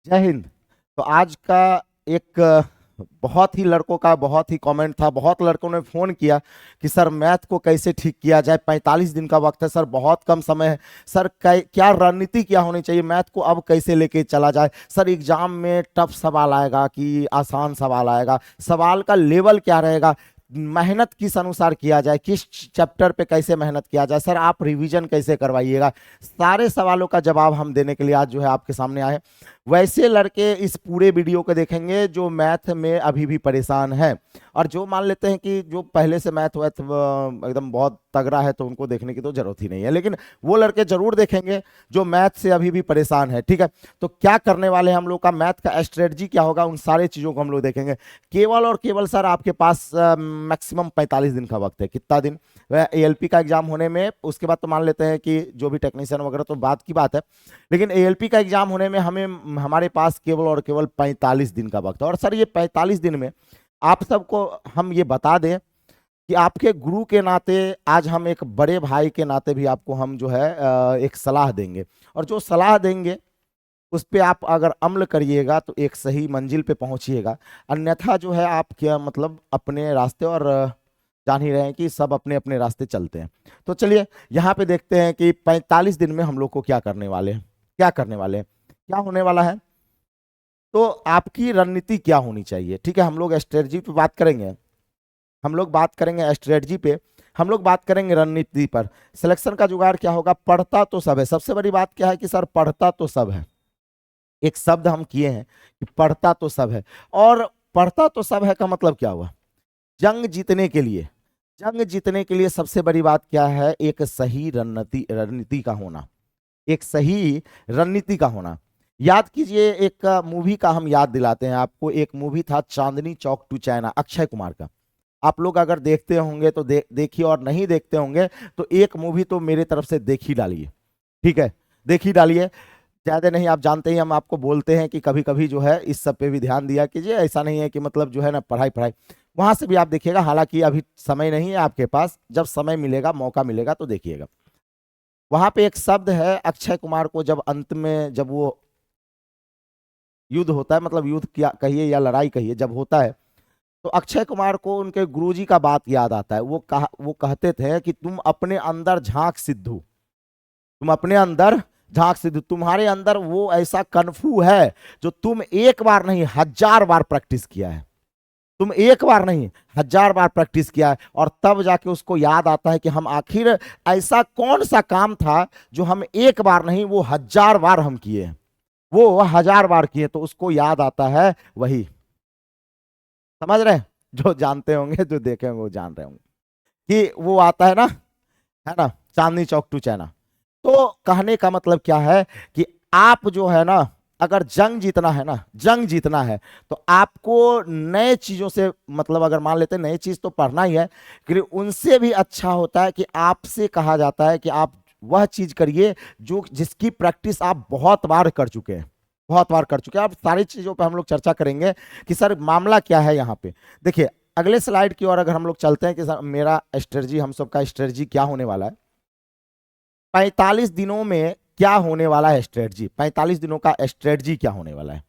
जय हिंद। तो आज का एक बहुत ही लड़कों का बहुत ही कमेंट था, बहुत लड़कों ने फोन किया कि सर मैथ को कैसे ठीक किया जाए, 45 दिन का वक्त है सर, बहुत कम समय है सर, क्या रणनीति क्या होनी चाहिए, मैथ को अब कैसे लेके चला जाए सर, एग्जाम में टफ सवाल आएगा कि आसान सवाल आएगा, सवाल का लेवल क्या रहेगा, मेहनत किस अनुसार किया जाए, किस चैप्टर पे कैसे मेहनत किया जाए सर, आप रिवीजन कैसे करवाइएगा। सारे सवालों का जवाब हम देने के लिए आज जो है आपके सामने आए। वैसे लड़के इस पूरे वीडियो को देखेंगे जो मैथ में अभी भी परेशान है, और जो मान लेते हैं कि जो पहले से मैथ वैथ एकदम बहुत तगड़ा है तो उनको देखने की तो जरूरत ही नहीं है, लेकिन वो लड़के जरूर देखेंगे जो मैथ से अभी भी परेशान है। ठीक है, तो क्या करने वाले हैं हम लोग का, मैथ का स्ट्रेटजी क्या होगा, उन सारे चीजों को हम लोग देखेंगे। केवल और केवल सर आपके पास मैक्सिमम 45 दिन का वक्त है। कितना दिन? एएलपी का एग्जाम होने में, उसके बाद तो मान लेते हैं कि जो भी टेक्नीशियन वगैरह तो बात की बात है, लेकिन एएलपी का एग्जाम होने में हमें हमारे पास केवल और केवल 45 दिन का वक्त है। और सर ये 45 दिन में आप सबको हम ये बता दें कि आपके गुरु के नाते आज हम एक बड़े भाई के नाते भी आपको हम जो है एक सलाह देंगे, और जो सलाह देंगे उस पे आप अगर अमल करिएगा तो एक सही मंजिल पे पहुंचिएगा, अन्यथा जो है आप क्या मतलब अपने रास्ते, और जान ही रहे हैं कि सब अपने अपने रास्ते चलते हैं। तो चलिए यहाँ पे देखते हैं कि 45 दिन में हम लोग को क्या करने वाले हैं, क्या करने वाले हैं, क्या होने वाला है। तो आपकी रणनीति क्या होनी चाहिए, ठीक है, हम लोग स्ट्रेटजी पे बात करेंगे, हम लोग बात करेंगे स्ट्रेटजी पे, हम लोग बात करेंगे रणनीति पर। सिलेक्शन का जुगाड़ क्या होगा, पढ़ता तो सब है। सबसे बड़ी बात क्या है कि सर पढ़ता तो सब है, एक शब्द हम किए हैं कि पढ़ता तो सब है। और पढ़ता तो सब है का मतलब क्या हुआ, जंग जीतने के लिए, जंग जीतने के लिए सबसे बड़ी बात क्या है, एक सही रणनीति, रणनीति का होना, एक सही रणनीति का होना। याद कीजिए, एक मूवी का हम याद दिलाते हैं आपको, एक मूवी था चांदनी चौक टू चाइना, अक्षय कुमार का। आप लोग अगर देखते होंगे तो देखिए, और नहीं देखते होंगे तो एक मूवी तो मेरे तरफ से देख ही डालिए, ठीक है, देख ही डालिए। ज्यादा नहीं, आप जानते ही हम आपको बोलते हैं कि कभी कभी जो है इस सब पे भी ध्यान दिया कीजिए, ऐसा नहीं है कि मतलब जो है ना पढ़ाई पढ़ाई, वहां से भी आप देखिएगा, हालांकि अभी समय नहीं है आपके पास, जब समय मिलेगा मौका मिलेगा तो देखिएगा। वहां पे एक शब्द है, अक्षय कुमार को जब अंत में जब वो युद्ध होता है, मतलब युद्ध क्या कहिए या लड़ाई कहिए, जब होता है तो अक्षय कुमार को उनके गुरुजी का बात याद आता है। वो कहते थे कि तुम अपने अंदर झांक सिद्धू, तुम अपने अंदर झांक सिद्धू, तुम्हारे अंदर वो ऐसा कनफू है जो तुम एक बार नहीं 1000 बार प्रैक्टिस किया है, तुम एक बार नहीं 1000 बार प्रैक्टिस किया है, और तब जाके उसको याद आता है कि हम आखिर ऐसा कौन सा काम था जो हम एक बार नहीं वो 1000 बार हम किए, वो 1000 बार किए, तो उसको याद आता है वही। समझ रहे हैं? जो जानते होंगे, जो देखे होंगे वो जान रहे होंगे कि वो आता है ना, चांदनी चौक टू चाइना। तो कहने का मतलब क्या है कि आप जो है ना, अगर जंग जीतना है ना, जंग जीतना है, तो आपको नए चीजों से मतलब, अगर मान लेते हैं नई चीज तो पढ़ना ही है, कि उनसे भी अच्छा होता है कि आपसे कहा जाता है कि आप वह चीज करिए जो जिसकी प्रैक्टिस आप बहुत बार कर चुके हैं, बहुत बार कर चुके हैं। अब सारी चीजों पे हम लोग चर्चा करेंगे कि सर मामला क्या है यहाँ पे। देखिए अगले स्लाइड की ओर अगर हम लोग चलते हैं कि सर मेरा स्ट्रेटजी, हम सबका स्ट्रेटजी क्या होने वाला है, 45 दिनों में क्या होने वाला है स्ट्रेटजी, 45 दिनों का स्ट्रेटजी क्या होने वाला है।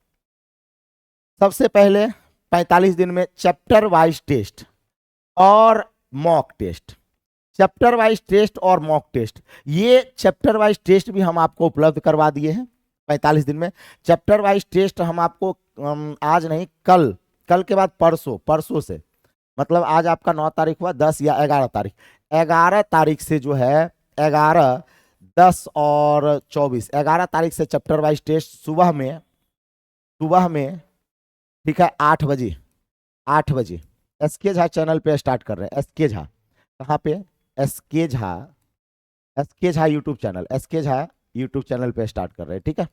सबसे पहले 45 दिन में चैप्टर वाइज टेस्ट और mock test, chapter wise test और मॉक टेस्ट, ये चैप्टर वाइज टेस्ट भी हम आपको उपलब्ध करवा दिए हैं 45 दिन में। चैप्टर वाइज टेस्ट हम आपको आज नहीं कल, कल के बाद परसों, परसों से मतलब आज आपका 9 तारीख हुआ, 10 या 11 तारीख, 11 तारीख से जो है 11, 10 और 24, 11 तारीख से चैप्टर वाइज टेस्ट सुबह में, सुबह में, ठीक है, 8 बजे, 8 बजे एसके झा चैनल पे स्टार्ट कर रहे हैं। एसके झा कहाँ पे, S K Jha, S K Jha YouTube channel, S K Jha YouTube channel पे स्टार्ट कर रहे हैं, ठीक है,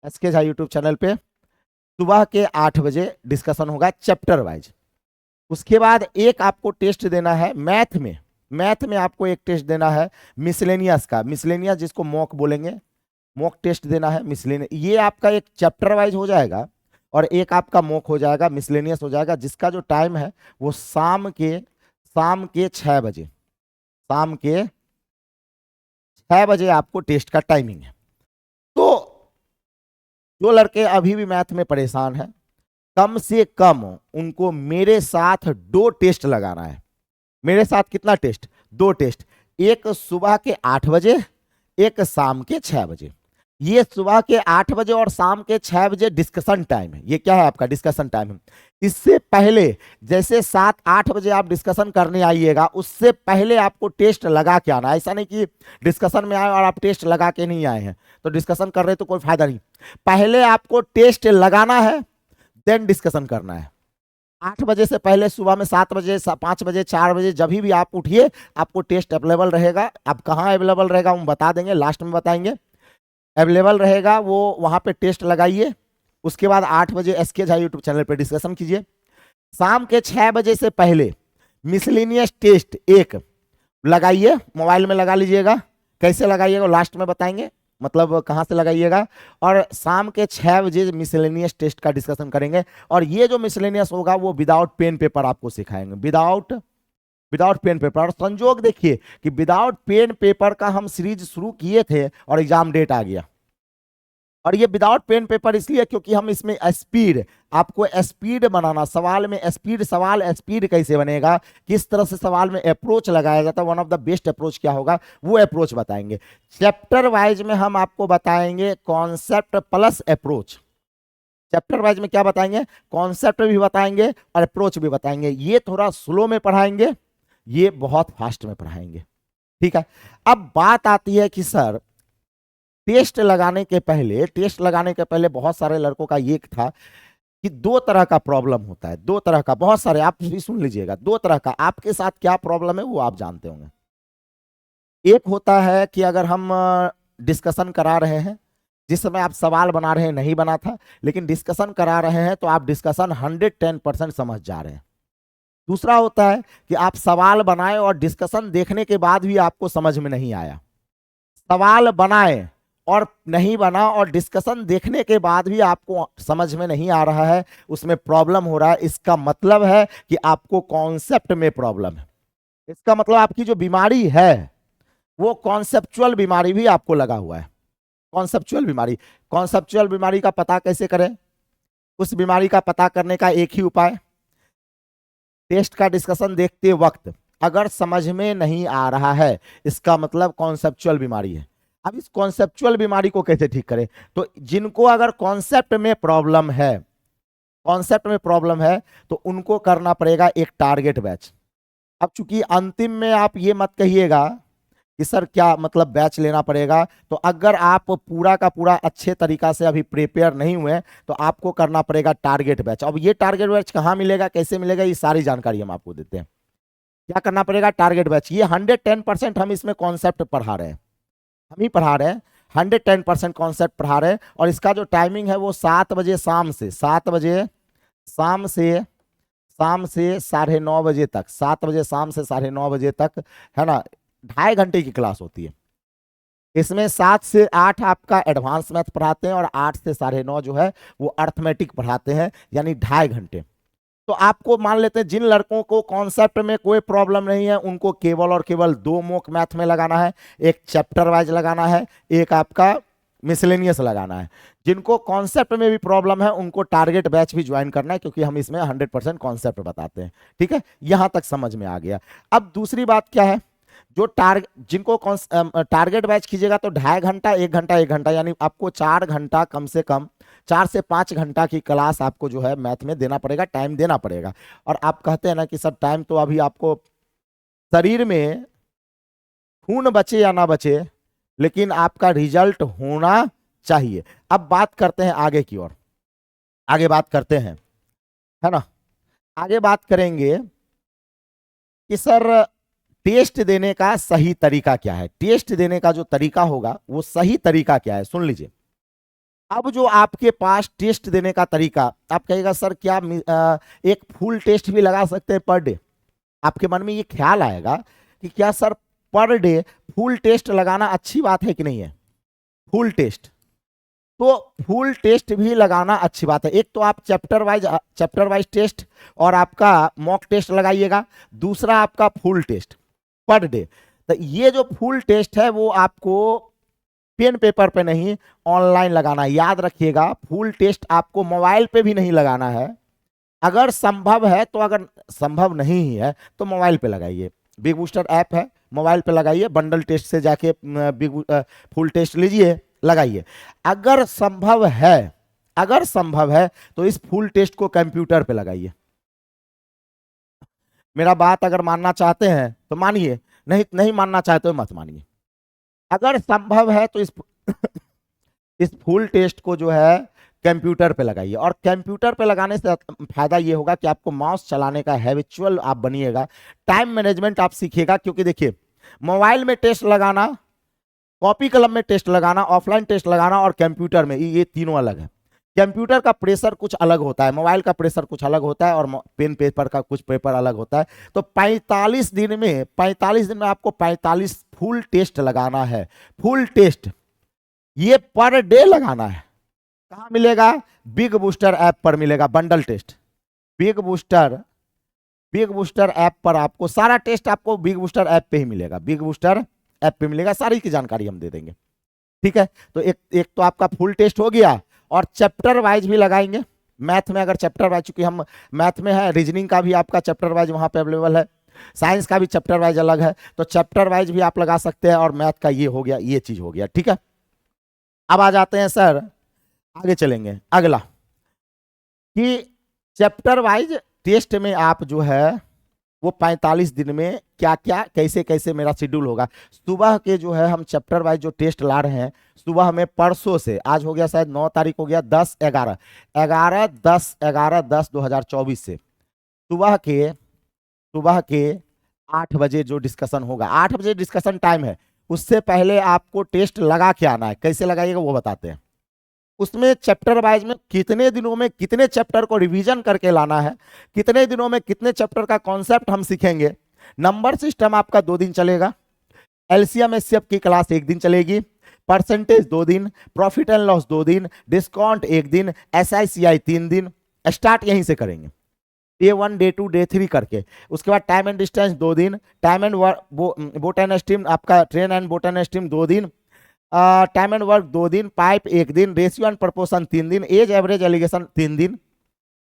एसके झा यूट्यूब चैनल पे सुबह के 8 बजे डिस्कशन होगा चैप्टर वाइज। उसके बाद एक आपको टेस्ट देना है मैथ में, मैथ में आपको एक टेस्ट देना है मिसलेनियस का, मिसलेनियस जिसको मॉक बोलेंगे, मॉक टेस्ट देना है मिसलेनियस। ये आपका एक चैप्टर वाइज हो जाएगा और एक आपका मॉक हो जाएगा, मिसलेनियस हो जाएगा, जिसका जो टाइम है वो शाम के 6 बजे, शाम के 6 बजे आपको टेस्ट का टाइमिंग है। तो जो लड़के अभी भी मैथ में परेशान हैं, कम से कम उनको मेरे साथ 2 टेस्ट लगाना है। मेरे साथ कितना टेस्ट? 2 टेस्ट। एक सुबह के 8 बजे, एक शाम के 6 बजे। ये सुबह के 8 बजे और शाम के 6 बजे डिस्कशन टाइम है। ये क्या है? आपका डिस्कशन टाइम है। इससे पहले जैसे 7-8 बजे आप डिस्कशन करने आइएगा, उससे पहले आपको टेस्ट लगा के आना। ऐसा नहीं कि डिस्कशन में आए और आप टेस्ट लगा के नहीं आए हैं तो डिस्कशन कर रहे तो कोई फायदा नहीं। पहले आपको टेस्ट लगाना है, देन डिस्कशन करना है। 8 बजे से पहले सुबह में 7 बजे, 5 बजे, 4 बजे जब भी आप उठिए, आपको टेस्ट अवेलेबल रहेगा। अब कहाँ अवेलेबल रहेगा हम बता देंगे, लास्ट में बताएंगे। अवेलेबल रहेगा वो वहां पे टेस्ट लगाइए। उसके बाद 8 बजे एसके झा यूट्यूब चैनल पे डिस्कशन कीजिए। शाम के 6 बजे से पहले मिसलिनियस टेस्ट 1 लगाइए, मोबाइल में लगा लीजिएगा। कैसे लगाइएगा लास्ट में बताएंगे, मतलब कहाँ से लगाइएगा। और शाम के 6 बजे मिसलेनियस टेस्ट का डिस्कशन करेंगे। और ये जो मिसलेनियस होगा वो विदाउट पेन पेपर आपको सिखाएंगे, विदाउट पेन पेपर। और संजोग देखिए कि विदाउट पेन पेपर का हम सीरीज शुरू किए थे और एग्जाम डेट आ गया। और ये विदाउट पेन पेपर इसलिए क्योंकि हम इसमें स्पीड, आपको स्पीड बनाना, सवाल में स्पीड, सवाल स्पीड कैसे बनेगा, किस तरह से सवाल में अप्रोच लगाया जाता है, one of the best approach क्या होगा वो अप्रोच बताएंगे। चैप्टर वाइज में हम आपको बताएंगे concept plus approach. Chapter wise में क्या बताएंगे? कॉन्सेप्ट भी बताएंगे और अप्रोच भी बताएंगे। ये थोड़ा स्लो में पढ़ाएंगे, ये बहुत फास्ट में पढ़ाएंगे। ठीक है। अब बात आती है कि सर टेस्ट लगाने के पहले बहुत सारे लड़कों का ये था कि 2 तरह का प्रॉब्लम होता है, 2 तरह का, बहुत सारे, आप भी सुन लीजिएगा। 2 तरह का। आपके साथ क्या प्रॉब्लम है वो आप जानते होंगे। एक होता है कि अगर हम डिस्कशन करा रहे हैं, जिस समय आप सवाल बना रहे हैं नहीं बना था, लेकिन डिस्कशन करा रहे हैं तो आप डिस्कशन 110% समझ जा रहे हैं। दूसरा होता है कि आप सवाल बनाए और डिस्कशन देखने के बाद भी आपको समझ में नहीं आया। सवाल बनाए और नहीं बना और डिस्कशन देखने के बाद भी आपको समझ में नहीं आ रहा है, उसमें प्रॉब्लम हो रहा है, इसका मतलब है कि आपको कॉन्सेप्ट में प्रॉब्लम है। इसका मतलब आपकी जो बीमारी है वो कॉन्सेप्चुअल बीमारी भी आपको लगा हुआ है। कॉन्सेप्चुअल बीमारी का पता कैसे करें? उस बीमारी का पता करने का एक ही उपाय, टेस्ट का डिस्कशन देखते वक्त अगर समझ में नहीं आ रहा है, इसका मतलब कॉन्सेप्चुअल बीमारी है। अब इस कॉन्सेप्चुअल बीमारी को कैसे ठीक करें? तो जिनको अगर कॉन्सेप्ट में प्रॉब्लम है तो उनको करना पड़ेगा एक टारगेट बैच। अब चूंकि अंतिम में आप ये मत कहिएगा कि सर क्या मतलब बैच लेना पड़ेगा, तो अगर आप पूरा का पूरा अच्छे तरीका से अभी प्रिपेयर नहीं हुए तो आपको करना पड़ेगा टारगेट बैच। अब ये टारगेट बैच कहाँ मिलेगा, कैसे मिलेगा, ये सारी जानकारी हम आपको देते हैं। क्या करना पड़ेगा? Target batch. ये 110% हम इसमें कॉन्सेप्ट पढ़ा रहे हैं, हम ही पढ़ा रहे हैं, 110% कॉन्सेप्ट पढ़ा रहे हैं। और इसका जो टाइमिंग है वो 7 बजे शाम से 9:30 बजे तक, 7 बजे शाम से 9:30 बजे तक, है ना, 2.5 घंटे की क्लास होती है। इसमें 7 से 8 आपका एडवांस मैथ पढ़ाते हैं और 8 से 9:30 जो है वो अर्थमेटिक पढ़ाते हैं, यानी 2.5 घंटे। तो आपको मान लेते हैं जिन लड़कों को कॉन्सेप्ट में कोई प्रॉब्लम नहीं है उनको केवल और केवल 2 मॉक मैथ में लगाना है, एक चैप्टर वाइज लगाना है, एक आपका मिसलेनियस लगाना है। जिनको कॉन्सेप्ट में भी प्रॉब्लम है उनको टारगेट बैच भी ज्वाइन करना है, क्योंकि हम इसमें 100% कॉन्सेप्ट बताते हैं। ठीक है, यहां तक समझ में आ गया। अब दूसरी बात क्या है, जो जिनको टारगेट बैच कीजिएगा तो 2.5 घंटा, 1 घंटा, 1 घंटा, यानी आपको 4 घंटा, कम से कम 4 से 5 घंटा की क्लास आपको जो है मैथ में देना पड़ेगा, टाइम देना पड़ेगा। और आप कहते हैं ना कि सर टाइम तो अभी आपको, शरीर में खून बचे या ना बचे, लेकिन आपका रिजल्ट होना चाहिए। अब बात करते हैं आगे की ओर, आगे बात करते हैं, है ना, आगे बात करेंगे कि सर टेस्ट देने का सही तरीका क्या है। टेस्ट देने का जो तरीका होगा वो सही तरीका क्या है, सुन लीजिए। अब जो आपके पास टेस्ट देने का तरीका, आप कहेगा सर क्या एक फुल टेस्ट भी लगा सकते हैं पर डे? आपके मन में ये ख्याल आएगा कि क्या sir per day full test लगाना अच्छी बात है कि नहीं है? फुल टेस्ट, तो फुल टेस्ट भी लगाना अच्छी बात है। एक तो आप चैप्टर वाइज टेस्ट और आपका मॉक टेस्ट लगाइएगा, दूसरा आपका फुल टेस्ट पर डे। तो ये जो फुल टेस्ट है वो आपको पेन पेपर पे नहीं, ऑनलाइन लगाना है। याद रखिएगा, फुल टेस्ट आपको मोबाइल पे भी नहीं लगाना है, अगर संभव है तो, अगर संभव नहीं ही है तो मोबाइल पे लगाइए। बिग बूस्टर ऐप है, मोबाइल पे लगाइए, बंडल टेस्ट से जाके फुल टेस्ट लीजिए, लगाइए। अगर संभव है, अगर संभव है तो इस फुल टेस्ट को कंप्यूटर पे लगाइए। मेरा बात अगर मानना चाहते हैं तो मानिए, नहीं नहीं मानना चाहते हो मत मानिए। अगर संभव है तो इस इस फुल टेस्ट को जो है कंप्यूटर पे लगाइए। और कंप्यूटर पे लगाने से फायदा ये होगा कि आपको माउस चलाने का हैबिचुअल आप बनिएगा, टाइम मैनेजमेंट आप सीखिएगा। क्योंकि देखिए, मोबाइल में टेस्ट लगाना, कॉपी कलम में टेस्ट लगाना, ऑफलाइन टेस्ट लगाना और कंप्यूटर में, ये तीनों अलग है। कंप्यूटर का प्रेशर कुछ अलग होता है, मोबाइल का प्रेशर कुछ अलग होता है, और पेन पेपर का कुछ पेपर अलग होता है। तो 45 दिन में, 45 दिन में आपको 45 फुल टेस्ट लगाना है। फुल टेस्ट ये पर डे लगाना है। कहां मिलेगा? बिग बूस्टर ऐप पर मिलेगा, bundle test. Big booster app पर आपको सारा टेस्ट आपको बिग बूस्टर ऐप पे ही मिलेगा, बिग बूस्टर ऐप पे मिलेगा, सारी की जानकारी हम दे देंगे। ठीक है, तो एक तो आपका फुल टेस्ट हो गया, और चैप्टर वाइज भी लगाएंगे। मैथ में अगर चैप्टर वाइज, चूंकि हम मैथ में है, रीजनिंग का भी आपका चैप्टर वाइज वहां पे अवेलेबल है, साइंस का भी चैप्टर वाइज अलग है, तो चैप्टर वाइज भी आप लगा सकते हैं। और मैथ का ये हो गया, ये चीज हो गया। ठीक है, अब आ जाते हैं सर, आगे चलेंगे। अगला कि चैप्टर वाइज टेस्ट में आप जो है वो 45 दिन में क्या क्या कैसे कैसे मेरा शेड्यूल होगा। सुबह के जो है हम चैप्टर वाइज जो टेस्ट ला रहे हैं, सुबह में परसों से, आज हो गया शायद 9 तारीख हो गया, 10/11/10/11/10/2024 से सुबह के 8 बजे जो डिस्कशन होगा, 8 बजे डिस्कशन टाइम है, उससे पहले आपको टेस्ट लगा के आना है। कैसे लगाइएगा वो बताते हैं। उसमें चैप्टर वाइज में कितने दिनों में कितने चैप्टर को रिवीजन करके लाना है, कितने दिनों में कितने चैप्टर का कॉन्सेप्ट हम सीखेंगे। नंबर सिस्टम आपका 2 दिन चलेगा, एलसीएम एचसीएफ की क्लास 1 दिन चलेगी, परसेंटेज 2 दिन, प्रॉफिट एंड लॉस 2 दिन, डिस्काउंट 1 दिन, एसआईसीआई 3 दिन। स्टार्ट यहीं से करेंगे, डे 1 डे 2 डे 3 करके। उसके बाद टाइम एंड डिस्टेंस 2 दिन, time and boat and stream आपका train and boat and stream 2 दिन, टाइम एंड वर्क 2 दिन, पाइप 1 दिन, रेशियो एंड प्रपोर्शन 3 दिन, एज एवरेज एलिगेशन 3 दिन।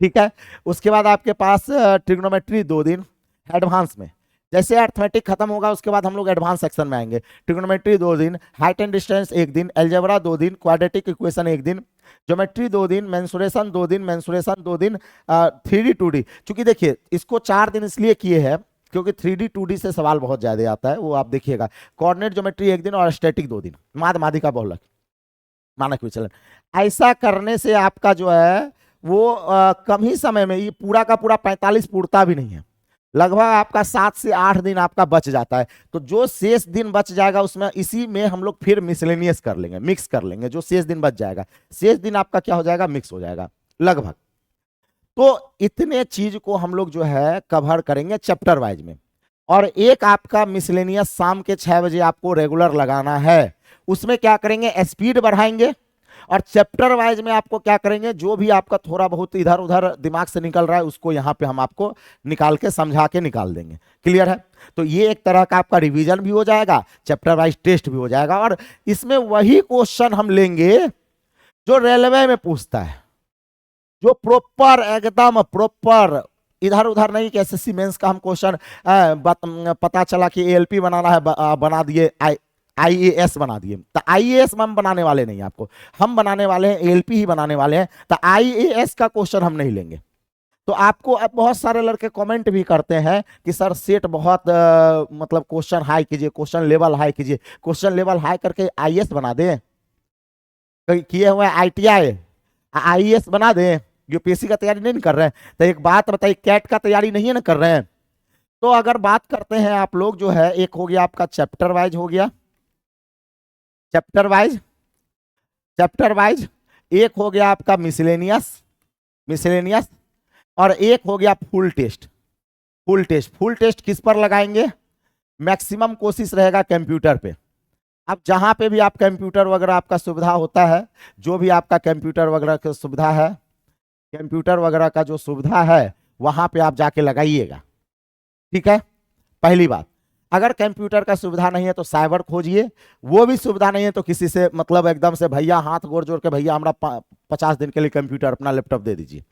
ठीक है, उसके बाद आपके पास ट्रिग्नोमेट्री 2 दिन एडवांस में। जैसे अर्थमेटिक खत्म होगा उसके बाद हम लोग एडवांस सेक्शन में आएंगे। ट्रिग्नोमेट्री 2 दिन, हाइट एंड डिस्टेंस 1 दिन, एल्जेब्रा 2 दिन, क्वाड्रेटिक इक्वेशन 1 दिन, ज्योमेट्री 2 दिन, मेंसुरेशन 2 दिन, मेंसुरेशन 2 दिन, 3D 2D। चूंकि देखिए इसको 4 दिन इसलिए किए हैं क्योंकि 3D 2D से सवाल बहुत ज्यादा आता है, वो आप देखिएगा। कोऑर्डिनेट ज्योमेट्री 1 दिन और स्टैटिक 2 दिन, माध्यिका बहुलक, मानक विचलन। ऐसा करने से आपका जो है वो कम ही समय में, ये पूरा का पूरा 45 पूर्ता भी नहीं है, लगभग आपका 7 से 8 दिन आपका बच जाता है। तो जो शेष दिन बच जाएगा उसमें, इसी में हम लोग फिर मिसलेनियस कर लेंगे, मिक्स कर लेंगे। जो शेष दिन बच जाएगा, शेष दिन आपका क्या हो जाएगा, मिक्स हो जाएगा लगभग। तो इतने चीज को हम लोग जो है कवर करेंगे चैप्टर वाइज में। और एक आपका मिसलेनियस शाम के 6 बजे आपको रेगुलर लगाना है। उसमें क्या करेंगे, स्पीड बढ़ाएंगे, और चैप्टर वाइज में आपको क्या करेंगे, जो भी आपका थोड़ा बहुत इधर उधर दिमाग से निकल रहा है उसको यहाँ पे हम आपको निकाल के समझा के निकाल देंगे। क्लियर है? तो ये एक तरह का आपका रिवीजन भी हो जाएगा, चैप्टर वाइज टेस्ट भी हो जाएगा, और इसमें वही क्वेश्चन हम लेंगे जो रेलवे में पूछता है, जो प्रॉपर एकदम प्रॉपर, इधर उधर नहीं कि एसएससी मेंस का हम क्वेश्चन पता चला कि एएलपी बनाना है, बना दिए, आईएएस बना दिए। तो आईएएस हम बनाने वाले नहीं, आपको हम बनाने वाले हैं एएलपी ही बनाने वाले हैं। तो आईएएस का क्वेश्चन हम नहीं लेंगे। तो आपको अब बहुत सारे लड़के कमेंट भी करते हैं कि सर सेट बहुत मतलब क्वेश्चन हाई कीजिए, क्वेश्चन लेवल हाई कीजिए। क्वेश्चन लेवल हाई करके आईएएस बना दें, किए हुए आईटीआई आईएएस बना दें। यूपीएससी का तैयारी नहीं कर रहे हैं तो एक बात बताइए, कैट का तैयारी नहीं है ना कर रहे हैं। तो अगर बात करते हैं आप लोग जो है, एक हो गया आपका चैप्टर वाइज, हो गया चैप्टर वाइज, एक हो गया आपका मिसलेनियस, और एक हो गया फुल टेस्ट। फुल टेस्ट किस पर लगाएंगे, मैक्सिमम कोशिश रहेगा कंप्यूटर पे। अब जहां पे भी आप कंप्यूटर वगैरह आपका सुविधा होता है, जो भी आपका कंप्यूटर वगैरह की सुविधा है, कंप्यूटर वगैरह का जो सुविधा है वहां पे आप जाके लगाइएगा। ठीक है, पहली बात। अगर कंप्यूटर का सुविधा नहीं है तो साइबर खोजिए, वो भी सुविधा नहीं है तो किसी से मतलब एकदम से भैया हाथ गोड़ जोड़ के भैया हमरा 50 दिन के लिए कंप्यूटर अपना लैपटॉप दे दीजिए।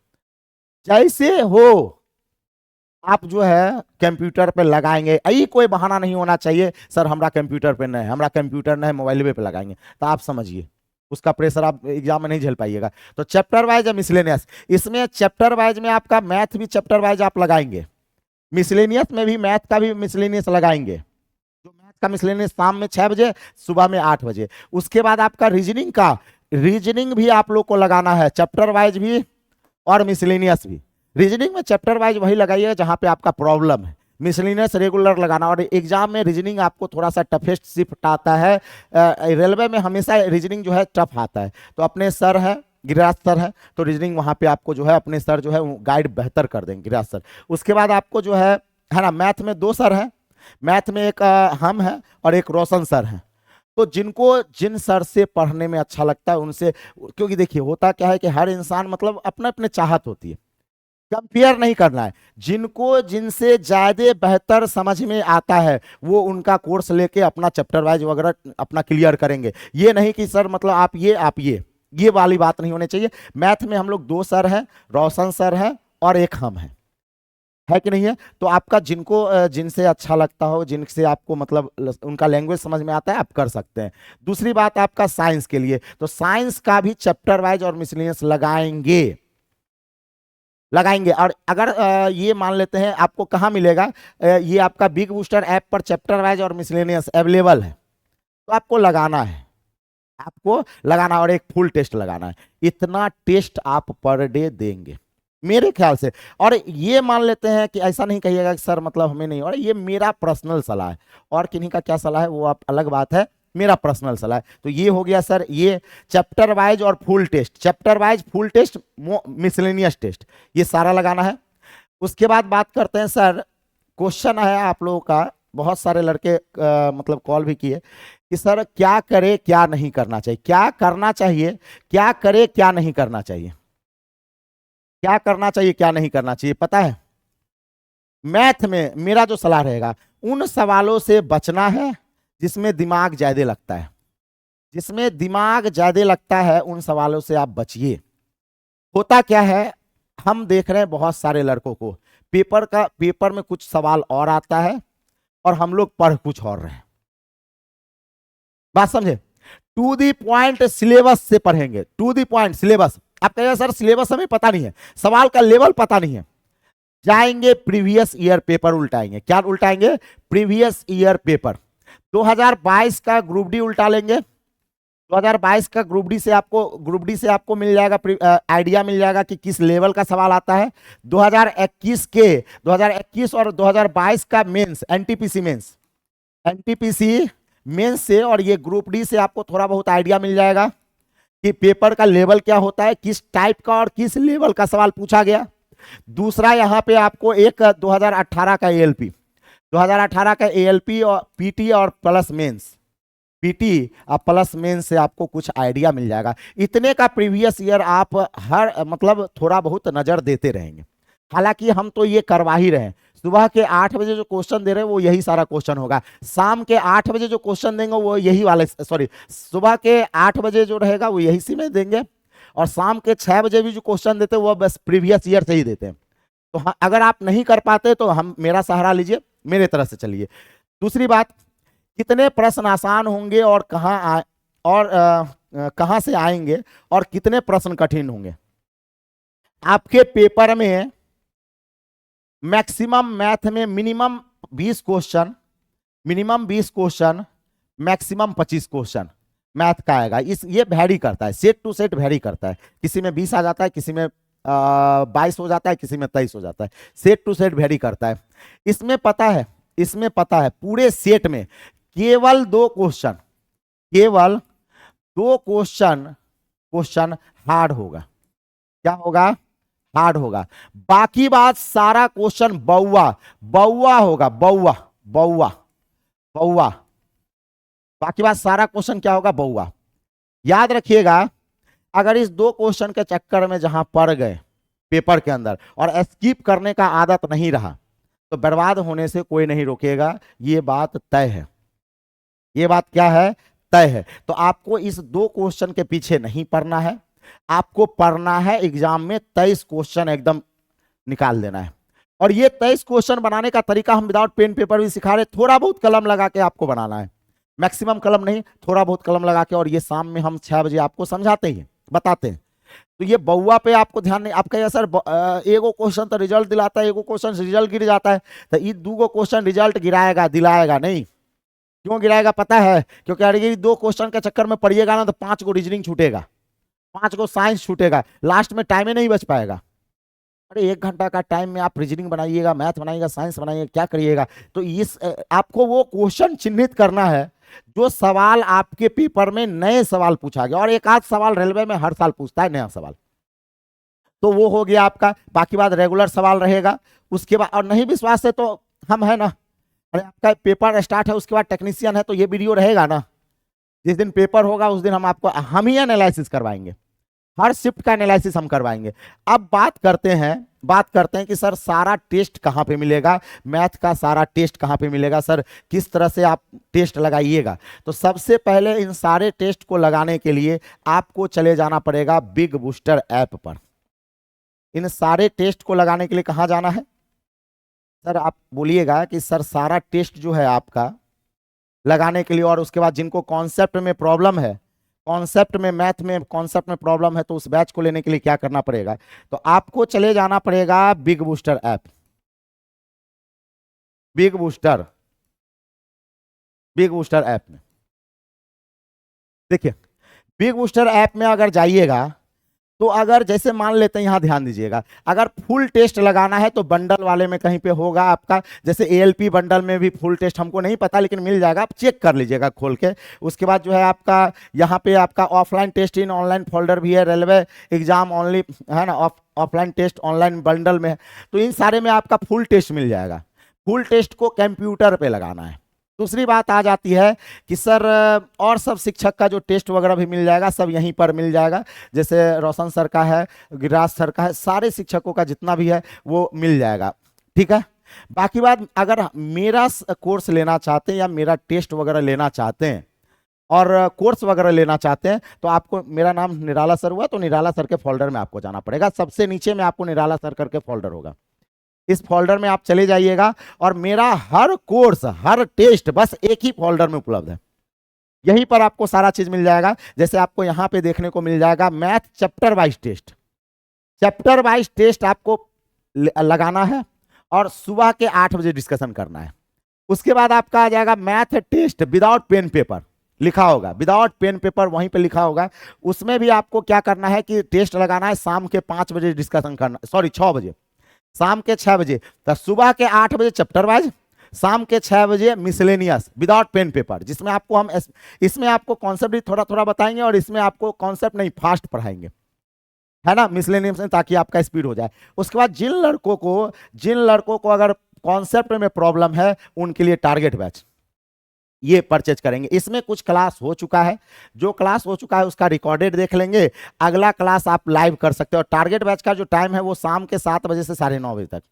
जैसे हो आप जो है कंप्यूटर पे लगाएंगे, यही कोई बहाना नहीं होना चाहिए सर हमरा कंप्यूटर पे नहीं है, हमरा कंप्यूटर नहीं है, मोबाइल पे लगाएंगे, तो आप समझिए उसका प्रेशर आप एग्जाम में नहीं झेल पाइएगा। तो चैप्टर वाइज है मिसलेनियस, इसमें चैप्टर वाइज में आपका मैथ भी चैप्टर वाइज आप लगाएंगे, मिसलेनियस में भी मैथ का भी मिसलेनियस लगाएंगे। जो मैथ का मिसलेनियस शाम में 6 बजे, सुबह में 8 बजे। उसके बाद आपका रीजनिंग का, रीजनिंग भी आप लोग को लगाना है चैप्टर वाइज भी और मिसलेनियस भी। रीजनिंग में चैप्टर वाइज वही लगाइए जहां पे आपका प्रॉब्लम है, मिसलेनियस रेगुलर लगाना। और एग्जाम में रीजनिंग आपको थोड़ा सा टफेस्ट शिफ्ट आता है, रेलवे में हमेशा रीजनिंग जो है टफ आता है, तो अपने सर है गिरिराज सर है, तो रीजनिंग वहां पे आपको जो है अपने सर जो है गाइड बेहतर कर देंगे गिरिराज सर। उसके बाद आपको जो है ना, मैथ में 2 सर हैं, मैथ में एक हम है और एक रोशन सर है। तो जिनको जिन सर से पढ़ने में अच्छा लगता है उनसे, क्योंकि देखिए होता क्या है कि हर इंसान मतलब अपने अपने चाहत होती है, कंपेयर नहीं करना है, जिनको जिनसे ज्यादा बेहतर समझ में आता है वो उनका कोर्स लेके अपना चैप्टर वाइज वगैरह अपना क्लियर करेंगे। ये नहीं कि सर मतलब आप ये वाली बात नहीं होनी चाहिए। मैथ में हम लोग 2 सर हैं, रोशन सर है और एक हम है कि नहीं है। तो आपका जिनको जिनसे अच्छा लगता हो, जिनसे आपको मतलब उनका लैंग्वेज समझ में आता है, आप कर सकते हैं। दूसरी बात आपका साइंस के लिए, तो साइंस का भी चैप्टर वाइज और मिसलेनियस लगाएंगे लगाएंगे। और अगर ये मान लेते हैं आपको कहाँ मिलेगा, ये आपका बिग बूस्टर ऐप पर चैप्टर वाइज और मिसलेनियस अवेलेबल है, तो आपको लगाना है, आपको लगाना और एक फुल टेस्ट लगाना है। इतना टेस्ट आप पर डे देंगे मेरे ख्याल से। और ये मान लेते हैं कि ऐसा नहीं कहिएगा कि सर मतलब हमें नहीं, और ये मेरा पर्सनल सलाह है, और किन्हीं का क्या सलाह है वो आप अलग बात है, मेरा पर्सनल सलाह है। तो ये हो गया सर, ये चैप्टर वाइज और full test, chapter wise full test miscellaneous test, ये सारा लगाना है। उसके बाद बात करते हैं सर, क्वेश्चन है आप लोगों का, बहुत सारे लड़के मतलब कॉल भी किए कि सर क्या करे क्या नहीं करना चाहिए, क्या करना चाहिए, क्या करे क्या नहीं करना चाहिए, क्या करना चाहिए क्या नहीं करना चाहिए। पता है मैथ में मेरा जो सलाह रहेगा, उन सवालों से बचना है जिसमें दिमाग ज्यादा लगता है, जिसमें दिमाग ज्यादा लगता है उन सवालों से आप बचिए। होता क्या है, हम देख रहे हैं बहुत सारे लड़कों को पेपर में कुछ सवाल और आता है और हम लोग पढ़ कुछ और रहे हैं। बात समझे, टू दी पॉइंट सिलेबस से पढ़ेंगे, टू दी पॉइंट सिलेबस। आप कहेंगे सर सिलेबस हमें पता नहीं है, सवाल का लेवल पता नहीं है, जाएंगे प्रीवियस ईयर पेपर उल्टाएंगे। क्या उल्टाएंगे, प्रीवियस ईयर पेपर। 2022 का ग्रुप डी उल्टा लेंगे, 2022 का ग्रुप डी से आपको मिल जाएगा, आइडिया मिल जाएगा कि किस लेवल का सवाल आता है। 2021 और 2022 का मेंस, एनटीपीसी मेंस से और ये ग्रुप डी से आपको थोड़ा बहुत आइडिया मिल जाएगा कि पेपर का लेवल क्या होता है, किस टाइप का और किस लेवल का सवाल पूछा गया। दूसरा यहाँ पे आपको एक 2018 का एएलपी, 2018 का एएलपी और पीटी और प्लस मेंस, पीटी और प्लस मेंस से आपको कुछ आइडिया मिल जाएगा। इतने का प्रीवियस ईयर आप हर मतलब थोड़ा बहुत नजर देते रहेंगे। हालांकि हम तो ये करवा ही रहे हैं, सुबह के 8 बजे जो क्वेश्चन दे रहे हैं वो यही सारा क्वेश्चन होगा, शाम के 8 बजे जो क्वेश्चन देंगे वो यही वाले, सॉरी सुबह के 8 बजे जो रहेगा वो यही सी में देंगे, और शाम के 6 बजे भी जो क्वेश्चन देते हैं वो बस प्रीवियस ईयर से ही देते हैं। तो हाँ, अगर आप नहीं कर पाते तो हम मेरा सहारा लीजिए, मेरे तरफ से चलिए। दूसरी बात, कितने प्रश्न आसान होंगे और कहां से आएंगे और कितने प्रश्न कठिन होंगे। आपके पेपर में मैक्सिमम मैथ में minimum 20 question, maximum 25 question math का आएगा। ये वेरी करता है, सेट टू सेट वेरी करता है, किसी में 20 आ जाता है, किसी में 22 हो जाता है, किसी में 23 हो जाता है, सेट टू सेट वेरी करता है। इसमें पता है पूरे सेट में केवल 2 क्वेश्चन हार्ड होगा। क्या होगा, हार्ड होगा। बाकी बात सारा क्वेश्चन बौआ होगा, बौआ। बाकी बात सारा क्वेश्चन क्या होगा, बौआ। याद रखिएगा, अगर इस 2 क्वेश्चन के चक्कर में जहां पड़ गए पेपर के अंदर और स्किप करने का आदत नहीं रहा, तो बर्बाद होने से कोई नहीं रोकेगा, ये बात तय है। ये बात क्या है? तय है। तो आपको इस 2 क्वेश्चन के पीछे नहीं पढ़ना है, आपको पढ़ना है एग्जाम में 23 क्वेश्चन एकदम निकाल देना है। और ये 23 क्वेश्चन बनाने का तरीका हम विदाउट पेन पेपर भी सिखा रहे, थोड़ा बहुत कलम लगा के आपको बनाना है, मैक्सिमम कलम नहीं, थोड़ा बहुत कलम लगा के। और ये शाम में हम 6 बजे आपको समझाते हैं, बताते हैं। तो ये बउआ पे आपको ध्यान नहीं, आप कहिए सर एगो क्वेश्चन तो रिजल्ट दिलाता है, एगो क्वेश्चन रिजल्ट गिर जाता है। तो ये 2 क्वेश्चन रिजल्ट गिराएगा, दिलाएगा नहीं। क्यों गिराएगा पता है? क्योंकि अगर ये 2 क्वेश्चन के चक्कर में पड़िएगा ना तो 5 को रीजनिंग छूटेगा, 5 को साइंस छूटेगा, लास्ट में टाइम ही नहीं बच पाएगा। अरे 1 घंटा का टाइम में आप रीजनिंग बनाइएगा, मैथ बनाइएगा, साइंस बनाइएगा, क्या करिएगा? तो इस आपको वो क्वेश्चन चिन्हित करना है जो सवाल आपके पेपर में नए सवाल पूछा गया। और एक आध सवाल रेलवे में हर साल पूछता है नया सवाल, तो वो हो गया आपका। बाकी बात रेगुलर सवाल रहेगा। उसके बाद और नहीं विश्वास है तो हम है ना, अरे आपका पेपर स्टार्ट है उसके बाद टेक्नीशियन है तो ये वीडियो रहेगा ना। जिस दिन पेपर होगा उस दिन हम ही एनालिसिस करवाएंगे, हर शिफ्ट का एनालिसिस हम करवाएंगे। अब बात करते हैं कि सर सारा टेस्ट कहाँ पे मिलेगा, मैथ का सारा टेस्ट कहाँ पे मिलेगा सर, किस तरह से आप टेस्ट लगाइएगा। तो सबसे पहले इन सारे टेस्ट को लगाने के लिए आपको चले जाना पड़ेगा बिग बूस्टर ऐप पर। इन सारे टेस्ट को लगाने के लिए कहाँ जाना है सर? आप बोलिएगा कि सर सारा टेस्ट जो है आपका लगाने के लिए, और उसके बाद जिनको कॉन्सेप्ट में प्रॉब्लम है, कॉन्सेप्ट में मैथ में कॉन्सेप्ट में प्रॉब्लम है, तो उस बैच को लेने के लिए क्या करना पड़ेगा? तो आपको चले जाना पड़ेगा big booster app. Big booster app में देखिए, बिग बूस्टर ऐप में अगर जाइएगा तो अगर जैसे मान लेते हैं, यहां ध्यान दीजिएगा, अगर फुल टेस्ट लगाना है तो बंडल वाले में कहीं पे होगा आपका, जैसे एएलपी बंडल में भी फुल टेस्ट हमको नहीं पता लेकिन मिल जाएगा, आप चेक कर लीजिएगा खोल के। उसके बाद जो है आपका यहाँ पे आपका ऑफलाइन टेस्ट इन ऑनलाइन फोल्डर भी है, रेलवे एग्जाम ओनली है ना, ऑफलाइन टेस्ट ऑनलाइन बंडल में है। तो इन सारे में आपका फुल टेस्ट मिल जाएगा। फुल टेस्ट को कंप्यूटर पे लगाना है। दूसरी बात आ जाती है कि सर और सब शिक्षक का जो टेस्ट वगैरह भी मिल जाएगा, सब यहीं पर मिल जाएगा। जैसे रोशन सर का है, गिरिराज सर का है, सारे शिक्षकों का जितना भी है वो मिल जाएगा, ठीक है। बाकी बात, अगर मेरा कोर्स लेना चाहते हैं या मेरा टेस्ट वगैरह लेना चाहते हैं और कोर्स वगैरह लेना चाहते हैं तो आपको, मेरा नाम निराला सर हुआ तो निराला सर के फोल्डर में आपको जाना पड़ेगा। सबसे नीचे में आपको निराला सर करके फोल्डर होगा, इस फोल्डर में आप चले जाइएगा और मेरा हर कोर्स हर टेस्ट बस एक ही फोल्डर में उपलब्ध है। यहीं पर आपको सारा चीज मिल जाएगा। जैसे आपको यहां पे देखने को मिल जाएगा math chapter wise test, chapter wise test आपको लगाना है और सुबह के 8 बजे डिस्कशन करना है। उसके बाद आपका आ जाएगा math test without pen paper, लिखा होगा विदाउट पेन पेपर, वहीं पे लिखा होगा। उसमें भी आपको क्या करना है कि टेस्ट लगाना है, शाम के 5 बजे डिस्कशन करना, सॉरी 6 बजे, शाम के 6 बजे। तो सुबह के 8 बजे चैप्टर वाइज, शाम के 6 बजे मिसलेनियस विदाउट पेन पेपर, जिसमें आपको हम इसमें आपको कॉन्सेप्ट भी थोड़ा थोड़ा बताएंगे और इसमें आपको कॉन्सेप्ट नहीं फास्ट पढ़ाएंगे, है ना, मिसलेनियस में, ताकि आपका स्पीड हो जाए। उसके बाद जिन लड़कों को अगर कॉन्सेप्ट में प्रॉब्लम है उनके लिए टारगेट बैच ये परचेज करेंगे। इसमें कुछ क्लास हो चुका है, जो क्लास हो चुका है उसका रिकॉर्डेड देख लेंगे, अगला क्लास आप लाइव कर सकते हो। और टारगेट बैच का जो टाइम है वो शाम के 7 बजे से 9:30 बजे तक।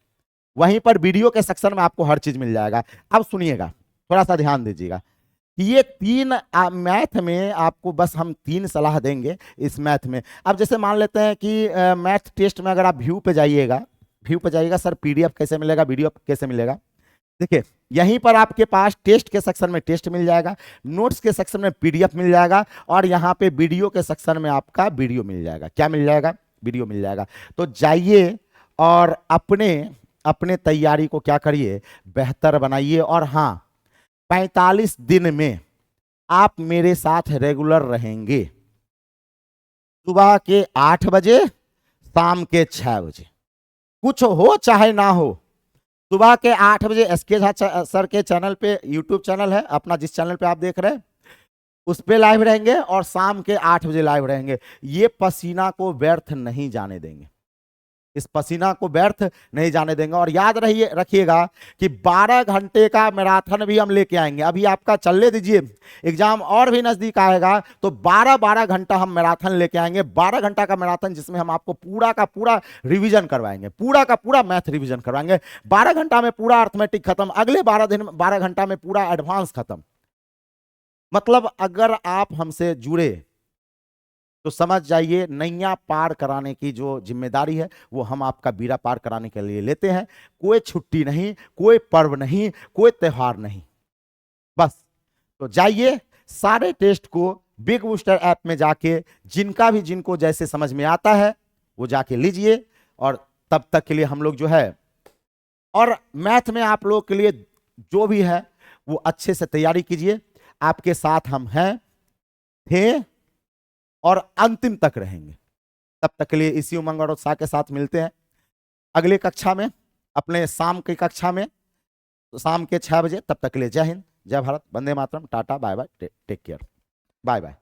वहीं पर वीडियो के सेक्शन में आपको हर चीज मिल जाएगा। अब सुनिएगा, थोड़ा सा ध्यान दीजिएगा, ये 3 मैथ में आपको बस हम 3 सलाह देंगे इस मैथ में। अब जैसे मान लेते हैं कि मैथ टेस्ट में अगर आप व्यू पे जाइएगा, सर पीडीएफ कैसे मिलेगा, वीडियो कैसे मिलेगा? देखिए, यहीं पर आपके पास टेस्ट के सेक्शन में टेस्ट मिल जाएगा, नोट्स के सेक्शन में पीडीएफ मिल जाएगा, और यहाँ पे वीडियो के सेक्शन में आपका वीडियो मिल जाएगा। क्या मिल जाएगा? वीडियो मिल जाएगा। तो जाइए और अपने तैयारी को क्या करिए, बेहतर बनाइए। और हाँ, 45 दिन में आप मेरे साथ रेगुलर रहेंगे, सुबह के 8 बजे, शाम के 6 बजे, कुछ हो चाहे ना हो। सुबह के 8 बजे एसके झा सर के चैनल पे, यूट्यूब चैनल है अपना, जिस चैनल पे आप देख रहे हैं उस पे लाइव रहेंगे, और शाम के 8 बजे लाइव रहेंगे। ये पसीना को व्यर्थ नहीं जाने देंगे। इस पसीना को व्यर्थ नहीं जाने देंगे। और याद रखिएगा कि 12 घंटे का मैराथन भी हम लेके आएंगे। अभी आपका चलने दीजिए, एग्जाम और भी नजदीक आएगा तो 12-12 घंटा हम मैराथन लेके आएंगे। 12 घंटा का मैराथन जिसमें हम आपको पूरा का पूरा रिवीजन करवाएंगे, पूरा का पूरा मैथ रिवीजन करवाएंगे। 12 घंटा में पूरा अर्थमेटिक खत्म, अगले 12 घंटा में पूरा एडवांस खत्म। मतलब अगर आप हमसे जुड़े तो समझ जाइए नैया पार कराने की जो जिम्मेदारी है वो हम आपका बीड़ा पार कराने के लिए लेते हैं। कोई छुट्टी नहीं, कोई पर्व नहीं, कोई त्योहार नहीं, बस। तो जाइए सारे टेस्ट को बिग बूस्टर ऐप में जाके जिनको जैसे समझ में आता है वो जाके लीजिए। और तब तक के लिए हम लोग जो है, और मैथ में आप लोग के लिए जो भी है वो अच्छे से तैयारी कीजिए। आपके साथ हम हैं, थे और अंतिम तक रहेंगे। तब तक के लिए इसी उमंग और उत्साह के साथ मिलते हैं अगली कक्षा में, अपने शाम की कक्षा में, तो शाम के 6 बजे। तब तक के लिए जय हिंद, जय भारत, वंदे मातरम, tata, bye bye, take care, bye bye.